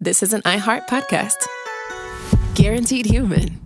this is an iHeart podcast. Guaranteed human.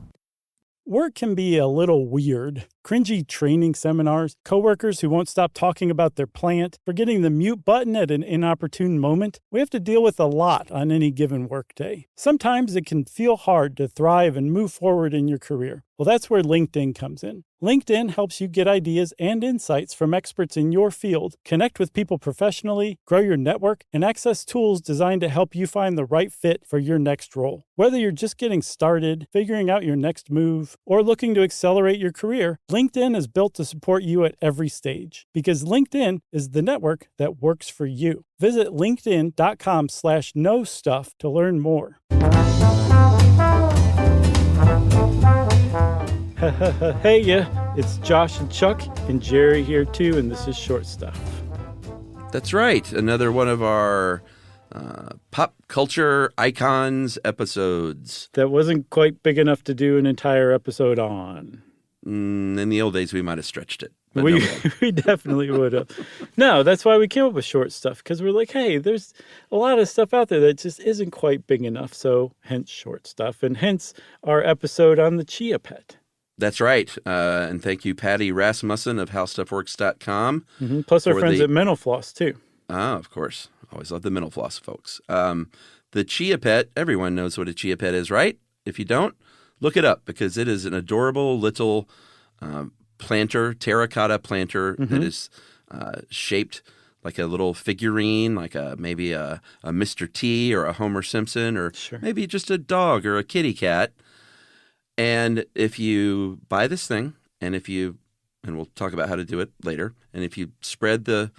Work can be a little weird. Cringy training seminars, coworkers who won't stop talking about their plant, forgetting the mute button at an inopportune moment. We have to deal with a lot on any given workday. Sometimes it can feel hard to thrive and move forward in your career. Well, that's where LinkedIn comes in. LinkedIn helps you get ideas and insights from experts in your field, connect with people professionally, grow your network, and access tools designed to help you find the right fit for your next role. Whether you're just getting started, figuring out your next move, or looking to accelerate your career, LinkedIn is built to support you at every stage because LinkedIn is the network that works for you. Visit linkedin.com/knowstuff to learn more. Hey, yeah, it's Josh and Chuck and Jerry here too, and this is Short Stuff. That's right. Another one of our pop culture icons episodes. That wasn't quite big enough to do an entire episode on. In the old days, we might have stretched it. But We definitely would have. No, that's why we came up with Short Stuff, because we're like, hey, there's a lot of stuff out there that just isn't quite big enough, so hence Short Stuff, and hence our episode on the Chia pet. That's right. And thank you, Patty Rasmussen of HowStuffWorks.com. Mm-hmm. Plus our friends at Mental Floss, too. Ah, of course. Always love the Mental Floss folks. The Chia pet, everyone knows what a Chia pet is, right? If you don't, look it up because it is an adorable little planter, terracotta planter that is shaped like a little figurine, like maybe a Mr. T or a Homer Simpson or maybe just a dog or a kitty cat. And if you buy this thing and we'll talk about how to do it later, and if you spread the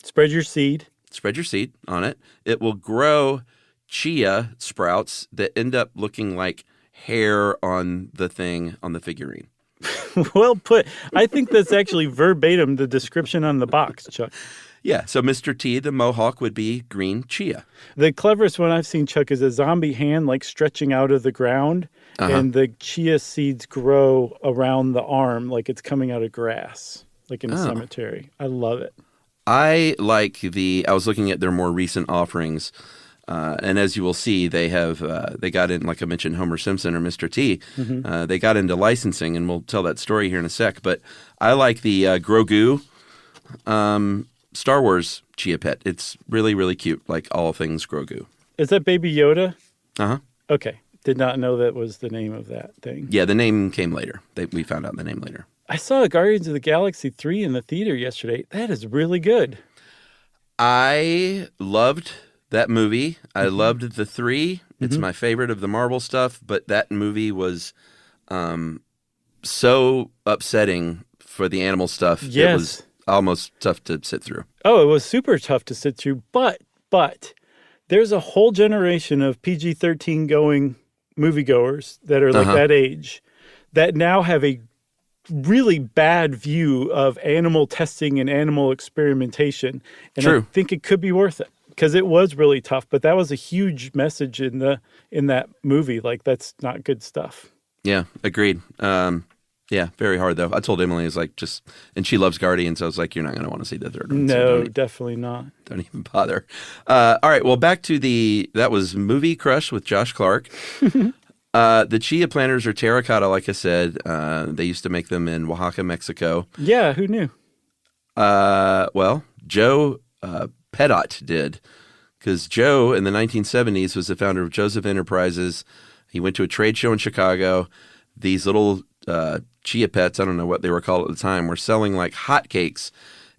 spread your seed on it, it will grow chia sprouts that end up looking like hair on the thing on the figurine. Well put. I think that's actually verbatim the description on the box, Chuck. Yeah, so Mr. T, the mohawk, would be green chia. The cleverest one I've seen, Chuck, is a zombie hand like stretching out of the ground, and the chia seeds grow around the arm like it's coming out of grass, like in a cemetery. I love it. I was looking at their more recent offerings, and as you will see, they got in, like I mentioned, Homer Simpson or Mr. T. They got into licensing, and we'll tell that story here in a sec. But I like the Grogu Star Wars Chia pet. It's really, really cute, like all things Grogu. Is that Baby Yoda? Uh-huh. Okay. Did not know that was the name of that thing. Yeah, the name came later. We found out the name later. I saw Guardians of the Galaxy 3 in the theater yesterday. That is really good. I loved that movie. I loved the 3. It's my favorite of the Marvel stuff, but that movie was so upsetting for the animal stuff. Yes. It was almost tough to sit through. Oh, it was super tough to sit through, but there's a whole generation of PG-13 going moviegoers that are like that age that now have a really bad view of animal testing and animal experimentation. And I think it could be worth it because it was really tough, but that was a huge message in that movie. Like, that's not good stuff. Yeah, agreed. Yeah, very hard though. I told Emily, and she loves Guardians. I was like, you're not going to want to see the third one. No, definitely not. Don't even bother. All right, well, back to that was Movie Crush with Josh Clark. The chia planters are terracotta, like I said. They used to make them in Oaxaca, Mexico. Yeah, who knew? Well, Joe Pettit did, because Joe in the 1970s was the founder of Joseph Enterprises. He went to a trade show in Chicago. These little chia pets, I don't know what they were called at the time, were selling like hotcakes.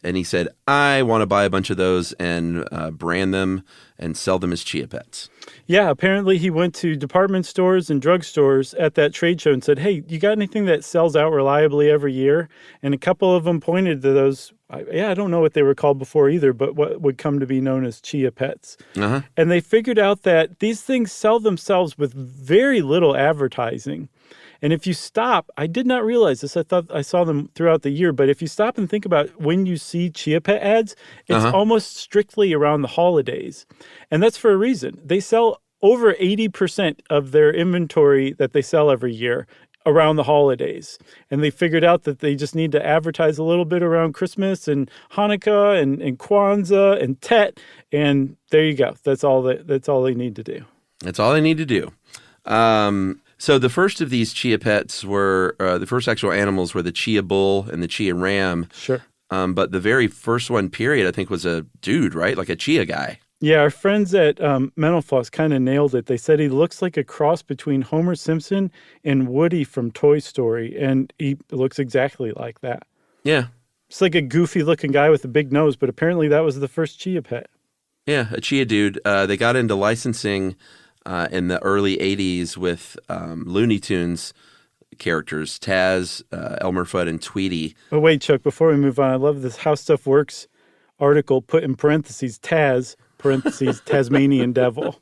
And he said, I want to buy a bunch of those and brand them and sell them as chia pets. Yeah, apparently he went to department stores and drugstores at that trade show and said, hey, you got anything that sells out reliably every year? And a couple of them pointed to those. I don't know what they were called before either, but what would come to be known as chia pets. And they figured out that these things sell themselves with very little advertising. And if you stop, I did not realize this. I thought I saw them throughout the year. But if you stop and think about when you see Chia Pet ads, it's almost strictly around the holidays. And that's for a reason. They sell over 80% of their inventory that they sell every year around the holidays. And they figured out that they just need to advertise a little bit around Christmas and Hanukkah and Kwanzaa and Tet. And there you go. That's all they need to do. That's all they need to do. So the first of these Chia pets were, the first actual animals were the Chia bull and the Chia ram. Sure. But the very first one, period, I think was a dude, right? Like a Chia guy. Yeah, our friends at Mental Floss kind of nailed it. They said he looks like a cross between Homer Simpson and Woody from Toy Story, and he looks exactly like that. Yeah. It's like a goofy-looking guy with a big nose, but apparently that was the first Chia pet. Yeah, a Chia dude. They got into licensing in the early 80s with Looney Tunes characters, Taz, Elmer Fudd, and Tweety. Oh, wait, Chuck, before we move on, I love this How Stuff Works article put in parentheses, Taz, parentheses, Tasmanian Devil.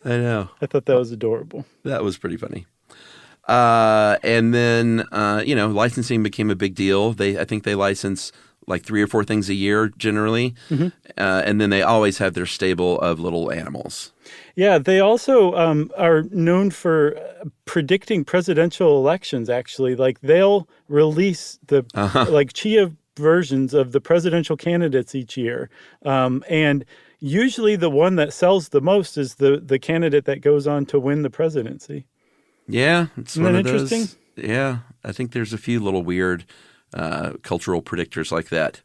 I know. I thought that was adorable. That was pretty funny. And then, licensing became a big deal. I think they license like 3 or 4 things a year generally. Mm-hmm. And then they always have their stable of little animals. Yeah, they also are known for predicting presidential elections, actually. Like they'll release the like Chia versions of the presidential candidates each year. And usually the one that sells the most is the candidate that goes on to win the presidency. Yeah. It's Isn't that interesting? Yeah. I think there's a few little weird cultural predictors like that.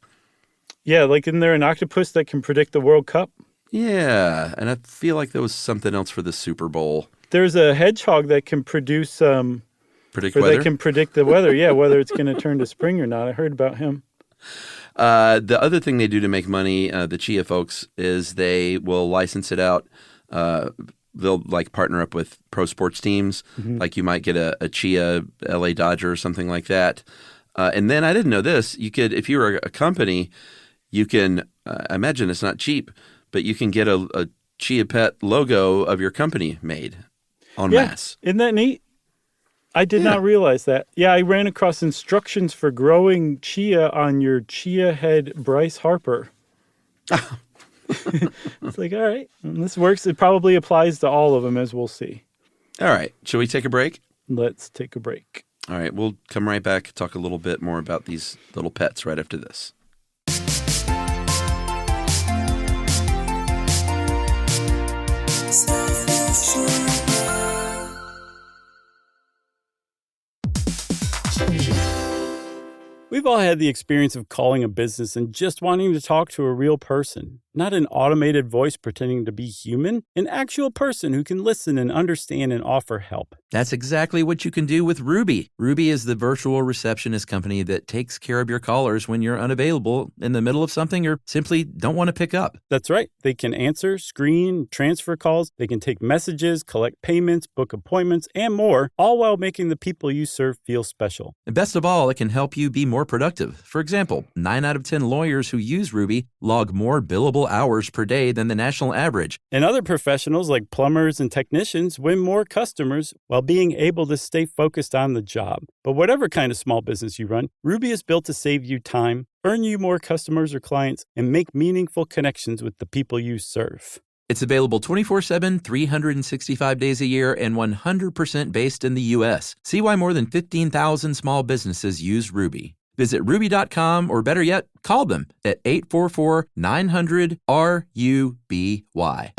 Yeah, like isn't there an octopus that can predict the World Cup? Yeah, and I feel like there was something else for the Super Bowl. There's a hedgehog that can produce predict weather? They can predict the weather, yeah, whether it's going to turn to spring or not. I heard about him. The other thing they do to make money, the Chia folks, is they will license it out. They'll like partner up with pro sports teams. Mm-hmm. Like you might get a Chia LA Dodger or something like that. And then I didn't know this. You could, if you were a company, you can, I imagine it's not cheap, but you can get a Chia Pet logo of your company made en masse. Isn't that neat? I did not realize that. Yeah, I ran across instructions for growing chia on your chia head Bryce Harper. It's like, all right, this works. It probably applies to all of them, as we'll see. All right. Shall we take a break? Let's take a break. All right. We'll come right back, talk a little bit more about these little pets right after this. We've all had the experience of calling a business and just wanting to talk to a real person. Not an automated voice pretending to be human, an actual person who can listen and understand and offer help. That's exactly what you can do with Ruby. Ruby is the virtual receptionist company that takes care of your callers when you're unavailable in the middle of something or simply don't want to pick up. That's right. They can answer, screen, transfer calls. They can take messages, collect payments, book appointments, and more, all while making the people you serve feel special. And best of all, it can help you be more productive. For example, 9 out of 10 lawyers who use Ruby log more billable hours per day than the national average. And other professionals like plumbers and technicians win more customers while being able to stay focused on the job. But whatever kind of small business you run, Ruby is built to save you time, earn you more customers or clients, and make meaningful connections with the people you serve. It's available 24/7, 365 days a year, and 100% based in the U.S. See why more than 15,000 small businesses use Ruby. Visit ruby.com or better yet, call them at 844-900-RUBY.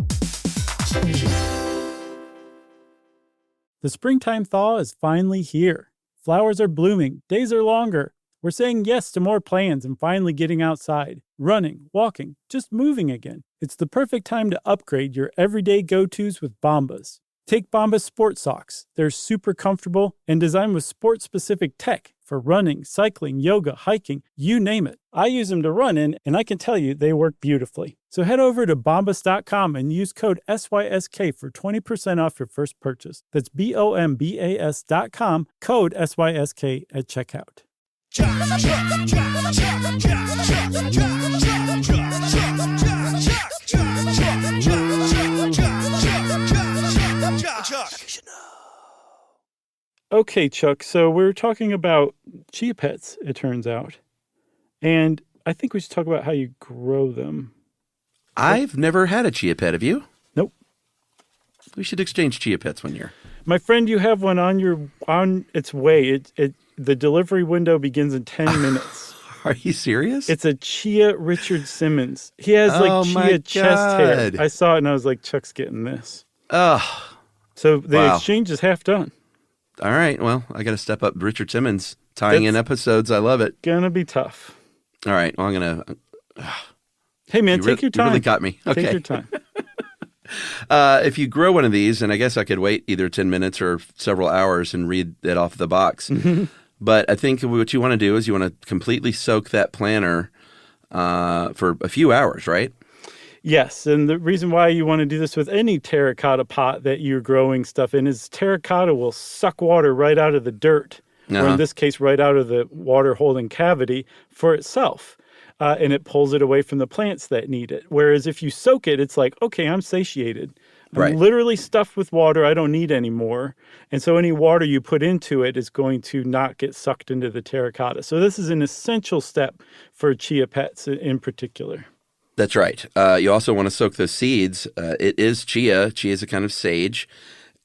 The springtime thaw is finally here. Flowers are blooming, days are longer. We're saying yes to more plans and finally getting outside, running, walking, just moving again. It's the perfect time to upgrade your everyday go-tos with Bombas. Take Bombas Sport Socks. They're super comfortable and designed with sport-specific tech for running, cycling, yoga, hiking, you name it. I use them to run in, and I can tell you they work beautifully. So head over to bombas.com and use code SYSK for 20% off your first purchase. That's BOMBAS.com, code SYSK at checkout. Okay, Chuck, so we're talking about Chia Pets, it turns out. And I think we should talk about how you grow them. I've never had a Chia Pet, have you? Nope. We should exchange Chia Pets one year. My friend, you have one on its way. The delivery window begins in 10 minutes. Are you serious? It's a Chia Richard Simmons. He has Oh, my Chia chest hair. God. I saw it and I was like, Chuck's getting this. Oh, So the wow. exchange is half done. All right. Well, I got to step up Richard Simmons tying in episodes. I love it. Gonna be tough. All right. Well, I'm going to. Hey, man, take your time. You really got me. Okay. Take your time. If you grow one of these, and I guess I could wait either 10 minutes or several hours and read it off the box. But I think what you want to do is you want to completely soak that planter for a few hours, right? Yes, and the reason why you want to do this with any terracotta pot that you're growing stuff in is terracotta will suck water right out of the dirt, or in this case, right out of the water-holding cavity for itself. And it pulls it away from the plants that need it. Whereas if you soak it, it's like, okay, I'm satiated. I'm literally stuffed with water. I don't need any more. And so any water you put into it is going to not get sucked into the terracotta. So this is an essential step for chia pets in particular. That's right. You also want to soak those seeds. It is chia. Chia is a kind of sage.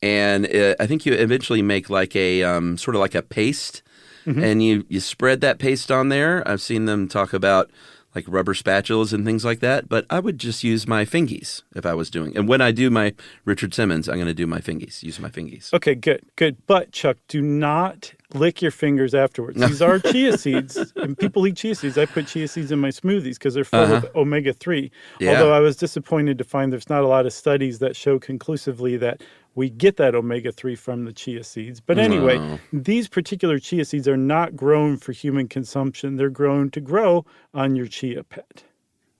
And I think you eventually make like a sort of like a paste. And you spread that paste on there. I've seen them talk about like rubber spatulas and things like that, but I would just use my fingies if I was doing. And when I do my Richard Simmons, I'm going to do my fingies, use my fingies. Okay, good. But Chuck, do not lick your fingers afterwards. These are chia seeds, and people eat chia seeds. I put chia seeds in my smoothies because they're full of omega-3. Yeah. Although I was disappointed to find there's not a lot of studies that show conclusively that we get that omega-3 from the chia seeds. But anyway, these particular chia seeds are not grown for human consumption. They're grown to grow on your chia pet.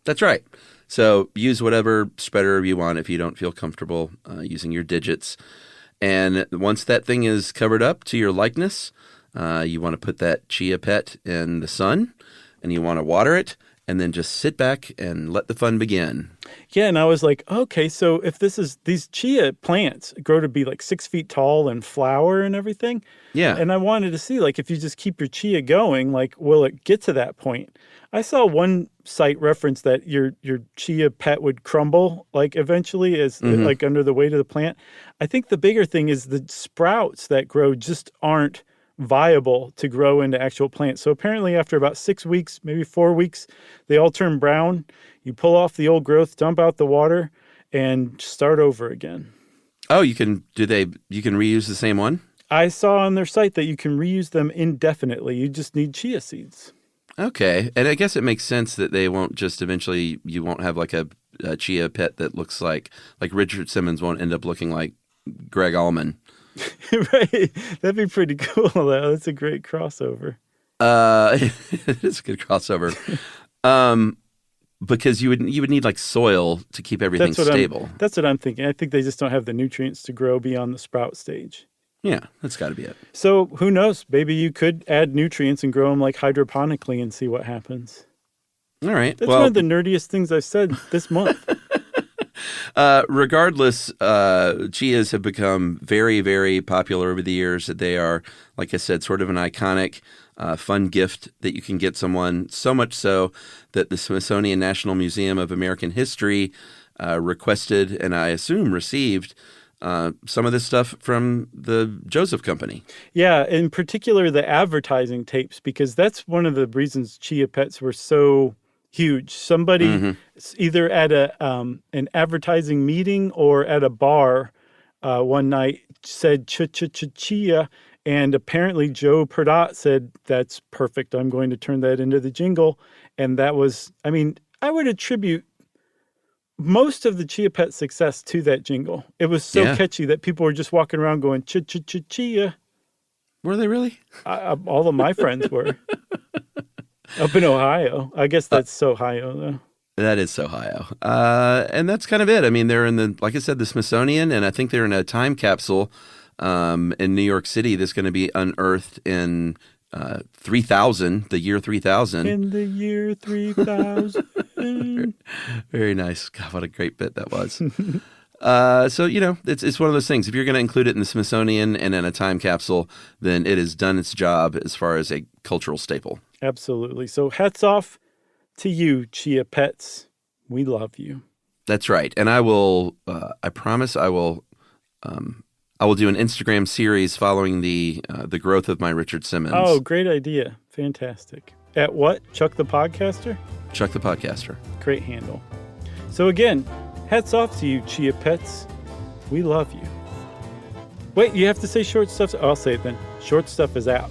That's right. So use whatever spreader you want if you don't feel comfortable using your digits. And once that thing is covered up to your likeness, you want to put that chia pet in the sun and you want to water it and then just sit back and let the fun begin. Yeah, and I was like, okay, so if these chia plants grow to be like 6 feet tall and flower and everything. Yeah. And I wanted to see, like, if you just keep your chia going, like, will it get to that point? I saw one site reference that your chia pet would crumble, like, eventually as like under the weight of the plant. I think the bigger thing is the sprouts that grow just aren't viable to grow into actual plants. So apparently after about 6 weeks, maybe 4 weeks, they all turn brown. You pull off the old growth, dump out the water, and start over again. Oh, you can reuse the same one? I saw on their site that you can reuse them indefinitely. You just need chia seeds. Okay. And I guess it makes sense that they won't just eventually, you won't have like a chia pet that looks like Richard Simmons won't end up looking like Greg Allman. Right. That'd be pretty cool, though. That's a great crossover. It is a good crossover. Because you would need like soil to keep everything stable. That's what I'm thinking. I think they just don't have the nutrients to grow beyond the sprout stage. Yeah, that's got to be it. So who knows? Maybe you could add nutrients and grow them like hydroponically and see what happens. All right. That's one of the nerdiest things I've said this month. Regardless, chias have become very, very popular over the years. They are, like I said, sort of an iconic, fun gift that you can get someone, so much so that the Smithsonian National Museum of American History requested, and I assume received, some of this stuff from the Joseph Company. Yeah, in particular the advertising tapes, because that's one of the reasons chia pets were so huge. Somebody either at an advertising meeting or at a bar one night said chia, and apparently Joe Perdot said, "That's perfect. I'm going to turn that into the jingle." And that was, I mean, I would attribute most of the chia pet success to that jingle. It was so catchy that people were just walking around going chia. Were they really? All of my friends were. Up in Ohio. I guess that's Ohio, though. That is Ohio. And that's kind of it. I mean, they're in like I said, the Smithsonian, and I think they're in a time capsule in New York City that's going to be unearthed in 3000, the year 3000. In the year 3000. Very nice. God, what a great bit that was. So, it's one of those things. If you're going to include it in the Smithsonian and in a time capsule, then it has done its job as far as a cultural staple. Absolutely. So hats off to you, chia pets. We love you. That's right. And I will, I promise I will I will do an Instagram series following the growth of my Richard Simmons. Oh, great idea. Fantastic. At what? Chuck the Podcaster? Chuck the Podcaster. Great handle. So again, hats off to you, Chia Pets. We love you. Wait, you have to say short stuff? I'll say it then. Short stuff is out.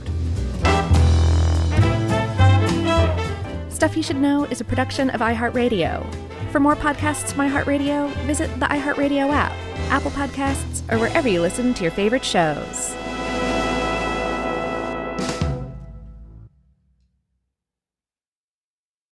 Stuff You Should Know is a production of iHeartRadio. For more podcasts from iHeartRadio, visit the iHeartRadio app, Apple Podcasts, or wherever you listen to your favorite shows.